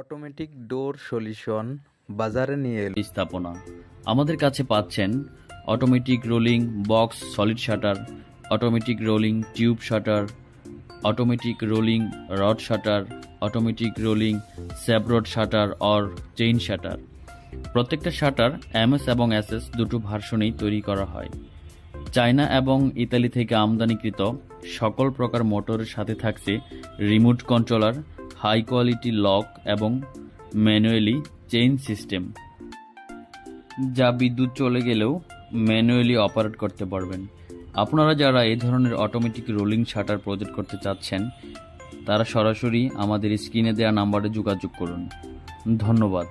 Automatic ডোর solution বাজারে নিয়ে এলো। স্থাপনা আমাদের কাছে পাচ্ছেন automatic rolling box solid shutter, automatic rolling tube shutter, automatic rolling rod shutter, automatic rolling স্যাবরড শাটার অর চেইন শাটার। প্রত্যেকটা শাটার এমএস এবং এসএস দুটো ভার্সনেই তৈরি করা হয়। চায়না এবং ইতালি থেকে আমদানিকৃত সকল প্রকার মোটরের সাথে থাকছে remote controller, high quality lock এবং ম্যানুয়ালি চেইন সিস্টেম, যা বিদ্যুৎ চলে গেলেও ম্যানুয়ালি অপারেট করতে পারবেন। আপনারা যারা এই ধরনের অটোমেটিক রোলিং শাটার প্রজেক্ট করতে চাচ্ছেন, তারা সরাসরি আমাদের স্ক্রিনে দেওয়া নাম্বারে যোগাযোগ করুন। ধন্যবাদ।